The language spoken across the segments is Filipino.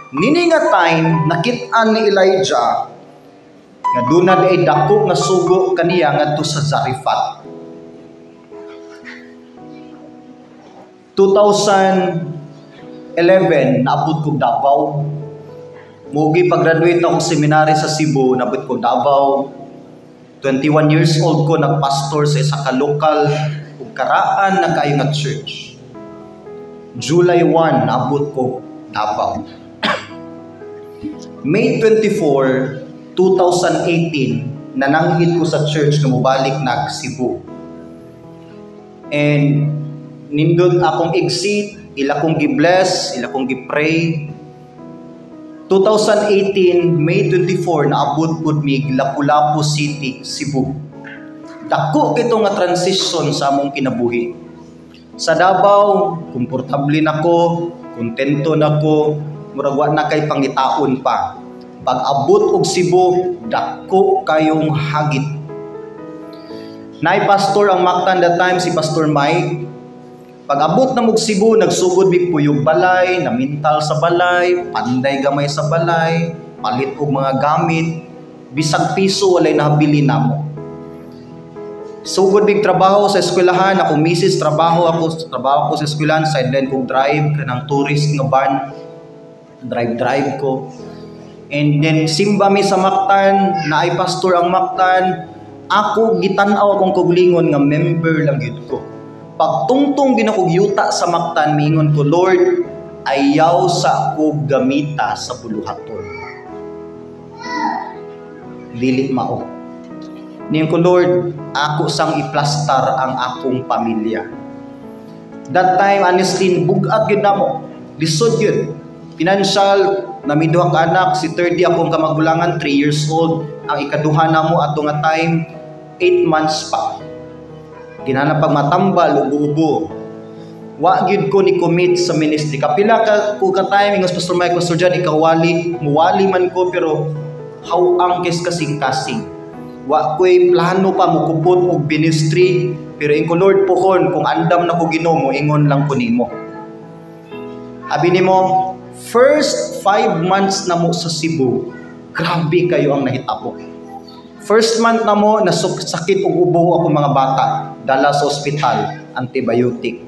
Nini nga time nakit-an ni Elijah nga duna di ay dako nga sugo kaniya ngadto sa Zarephath. 2011 naabot kog Davao. Mugi pag-graduate akong seminary sa Cebu, naabot kog Davao. 21 years old ko nagpastor sa isa ka lokal ug karaan na kaayo nga church. July 1 naabot ko Davao. May 24, 2018 nananghid ko sa church nga mobalik nag Cebu. And nindot akong exit, ila kong gi-bless, ila kong gi-pray. 2018, May 24, naabot pud mi Lapu-Lapu City, Cebu. Dako kito nga transition sa among kinabuhi. Sa Davao, komportable nako, kontento nako, murag wa na kay pangitaon pa. Pag abot og Cebu, dako kayong hagit. Nay pastor ang Mactan that time si Pastor Mike. Pag abot na mog Cebu, nagsugod mi puyog balay, namintal sa balay, panday gamay sa balay, palit og mga gamit, bisag piso walay nahabili namo. Sugod big trabaho sa eskwelahan, ako misis trabaho ko sa eskwelahan, sideline kong drive kanang tourist nga van, drive ko. And then simba mi sa Mactan, naay pastor ang Mactan, ako gitan-aw akong kuglingon nga member lang gyud ko. Pagtungtong ginakog yuta sa Mactan, miingon ko, Lord, ayaw sa akong gamita sa buluhaton. Dili mao. Niyon ko, Lord, ako sang iplastar ang akong pamilya. That time, honestly, bugat yun na mo. Lisod yun. Financial, namiduha ka anak, si 30 akong kamagulangan, 3 years old. Ang ikaduha na mo, ato nga time, 8 months pa. Ginana pag matambal, ubo-ubo. Wa gyud ko ni commit sa ministry. Kapila ka ko ka time, ingos Pastor Mike, Pastor John, ikawali, muwali man ko, pero how ang kes kasing-kasing. Wa ko'y plano pa mo kupot og ministry, pero ingko Lord pohon, kung andam na ko Ginoo, ingon lang ko nimo. Abi nimo, first 5 months na mo sa Cebu, grabe kayo ang nahitabo. First month na mo, nasakit og ubo ako mga bata, dala sa ospital, antibiotic.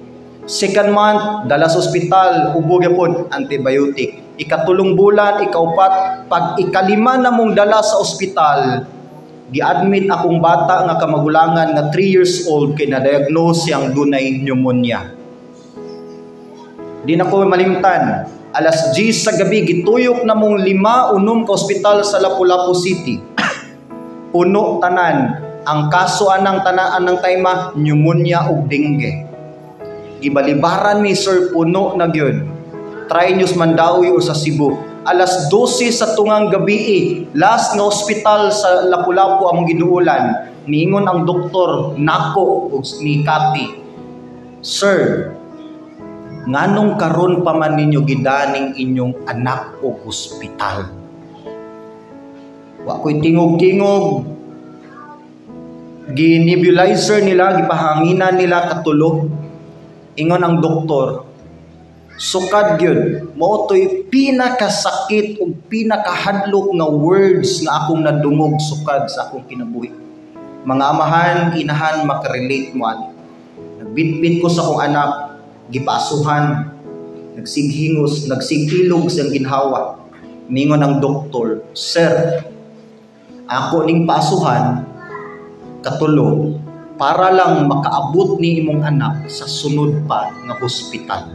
Second month, dala sa ospital, ubo gyapon, antibiotic. Ikatulong bulan, ikaupat, pag ikalima na mong dala sa ospital, gi-admit akong bata nga kamagulangan nga 3 years old kay na-diagnose siyang dunay pneumonia. Di na ko malimtan, alas 10 sa gabi, gituyok na mong 5 unom ka ospital sa Lapu-Lapu City. Puno tanan, ang kaso anang tanaan ng tayma, pneumonia ug dengue. Gibalibaran ni Sir puno na gyud. Try news Mandawi o sa Cebu. Alas 12 sa tungang gabi, last nga ospital sa Lapu-Lapu ang giduulan. Niingon ang doktor, nako ug ni Kati, Sir, nganong karon pa man ninyo gidaning inyong anak og ospital? Wa ko'y tingog-tingog. Ginebulizer nila, gipahanginan nila katulo. Ingon ang doktor, sukad gyud, mao to'y pinakasakit ug pinakahadlok nga words nga akong nadungog sukad sa akong kinabuhi. Mga amahan, inahan, makarelate mo ani. Nagbitbit ko sa akong anak, gipasuhan, nagsighingos, nagsigilog siyang ginhawa. Mingon ang doktor, Sir, ako ning pasuhan katulo para lang makaabot ni imong anak sa sunod pa nga hospital.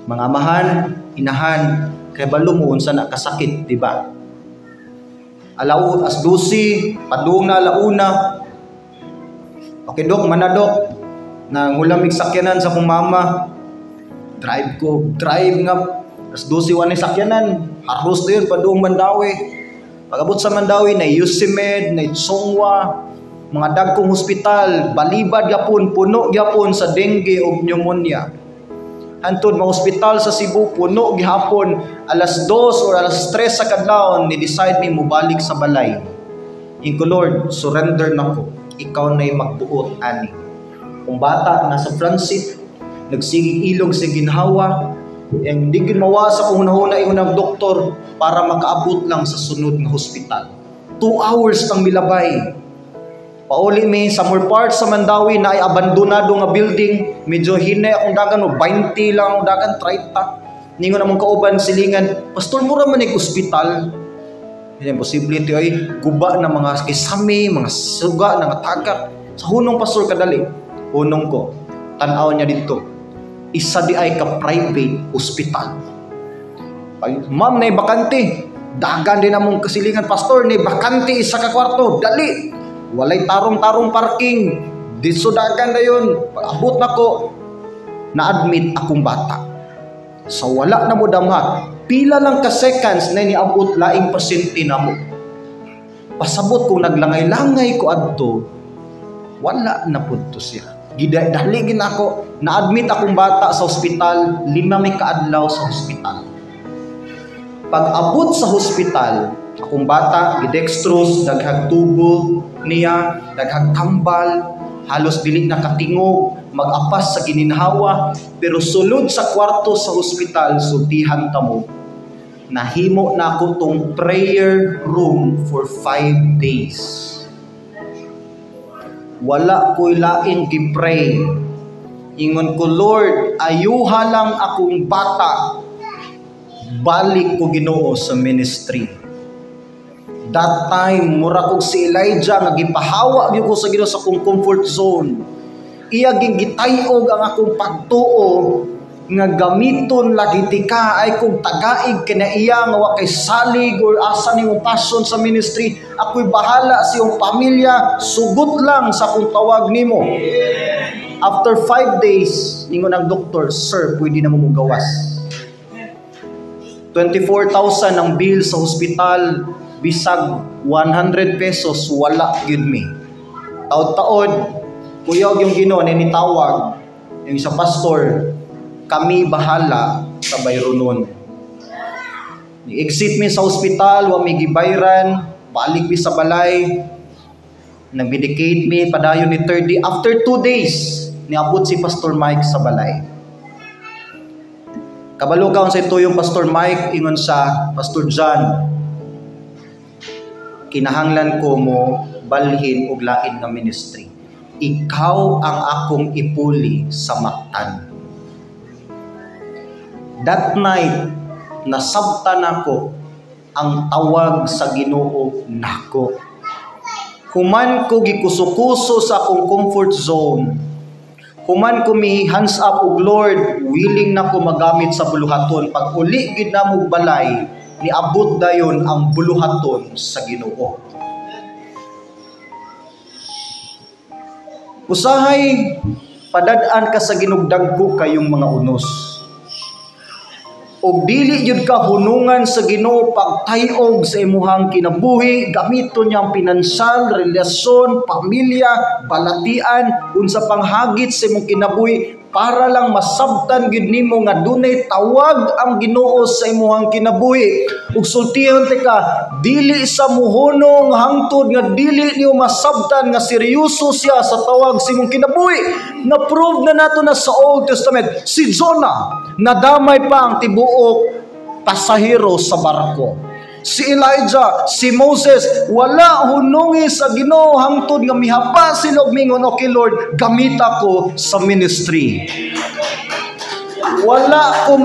Mga amahan, inahan, kay balo mo unsa na kasakit, di ba? As 12, padung na alauna. Okay dok, manadok. Nangulamig sakyanan sa kong mama. Drive nga. As 12 wanay sakyanan. Harus to yun, padung Mandawi. Pag-abot sa Mandawi, na Yusimed, na Tsongwa, mga dagkong hospital, balibad yapon, puno yapon sa dengue o pneumonia. Hantod mga hospital sa Cebu, puno gihapon, alas 2 or alas 3 sa kadlawon, ni-decide ni mo balik sa balay. Inko Lord, surrender na ko, ikaw na'y magbuot ani. Kung bata, nasa front seat, nagsigig ilog sa ginhawa, Yang di gid mawasa kung hunahuna ingon ng doktor para makaabot lang sa sunod nga hospital. 2 hours tang milabay. Pauli mi sa more part sa Mandawi na ay abandonado nga building, medyo hinay akong dagan, 20 lang akong dagan, 30. Ningon namang kauban silingan, pastor mura man ig hospital. Hindi posible ito ay guba na mga kisame, mga suga, mga tagak. Sa hunong pastor kadali, hunong ko, tanaw niya dito. Isa di ay ka private hospital. Ay, ma'am, na bakante. Dagan din among kasilingan, pastor, na bakante isa ka kwarto. Dali. Walay tarong-tarong parking. Diso dagan na yun. Abot na ko. Na-admit akong bata. Sa wala na mo damha, pila lang ka seconds na niabot laing pasyente na mo. Pasabot kung naglangay-langay ko adto, wala na punto siya. Gidaligin ako, na-admit akong bata sa ospital, 5 may kaadlaw sa ospital. Pag abot sa hospital, akong bata, gidextrose, daghag tubo niya, daghag tambal, halos dili nakatingog, mag-apas sa gininhawa, pero sulod sa kwarto sa hospital, sultihan tamo, nahimo na ako tong prayer room for 5 days. Wala ko'y laing gipray. Ingon ko, Lord, ayuha lang akong bata. Balik ko Ginoo sa ministry. That time, mura kong si Elijah, nagipahawa ko sa Ginoo sa akong comfort zone. Iya gitayog ang akong pagtuo nga gamiton lagi tika ay kung tagaig kinaiya nga wa kay salig or asa nimong passion sa ministry, ako'y bahala sa iyong pamilya, sugot lang sa akong tawag nimo. After 5 days, ningon ang doktor, sir, pwede na mo gawas. 24,000 ang bill sa hospital, bisag 100 pesos, wala yun mi. Taod-taod, kuyog yung Ginoo na nitawag, yung isa pastor, kami bahala sa bayronon. Ni-exit mi sa ospital, wa mi gibayran, balik mi sa balay, nag-medicate mi, padayon ni 30. After 2 days, niabot si Pastor Mike sa balay. Kabalo kaon sa ito yung Pastor Mike, ingon sa Pastor John, kinahanglan ko mo balhin og lain nga ministry. Ikaw ang akong ipuli sa Mactan. That night, nasabtan ako ang tawag sa Ginoo nako. Human ko gikuso-kuso sa akong comfort zone. Human ko mi hands up og Lord, willing na ko magamit sa buluhaton. Pag uli gid na mo balay, niabot dayon ang buluhaton sa Ginoo. Usahay padad-an ka sa ginugdag ko kayong mga unos. Og dili jud ka hunungan sa Ginoo pagtayog sa imuhang kinabuhi, gamiton niyang pinansyal, relasyon, pamilya, balatian, unsa pang hagit sa imong kinabuhi para lang masabtan gid nimo nga dunay tawag ang Ginoo sa imuhang kinabuhi. Ug sultihon ka, dili sa muhunong hangtod nga dili niyo masabtan nga seryoso siya sa tawag sa imong kinabuhi. Na-prove na nato na sa Old Testament. Si Jonah, nadamay pa ang tibuok pasahero sa barko. Si Elijah, si Moses, wala hunungi sa Ginoo hangtod nga mihapa sila og mingon, okay Lord, gamita ko sa ministry. Wala ko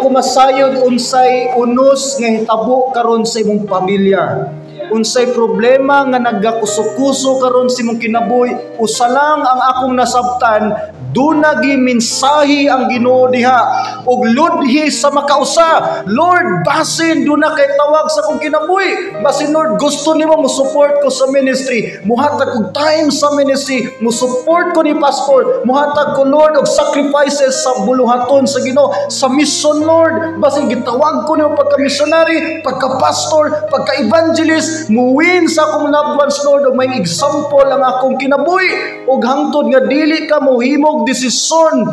masayod unsay unos nga hitabo karon sa imong pamilya. Unsay problema nga nagakuso-kuso karon sa imong kinabuhi, usa lang ang akong nasabtan, dunagi mensahe ang Ginoo diha ug ludhi sa makausa. Lord, basin duna kay tawag sa akong kinabuhi. Basin Lord, gusto nimo mo support ko sa ministry, muhatag og time sa ministry, mo support ko ni pastor, muhatag ko Lord og sacrifices sa buluhaton sa Ginoo sa mission Lord. Basin gitawag ko nimo pagka missionary, pagka pastor, pagka evangelist, muwin sa akong loved ones Lord og may example ang akong kinabuhi ug hangtod nga dili ka mohimog desisyon,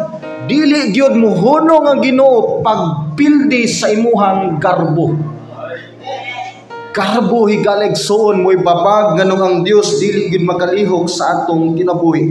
dili gyud mo hunong ang Ginoo pagpildi sa imuhang garbo. Garbo higalig suon mo'y babag nganong ang Dios dili gyud makalihok sa atong kinabuhi.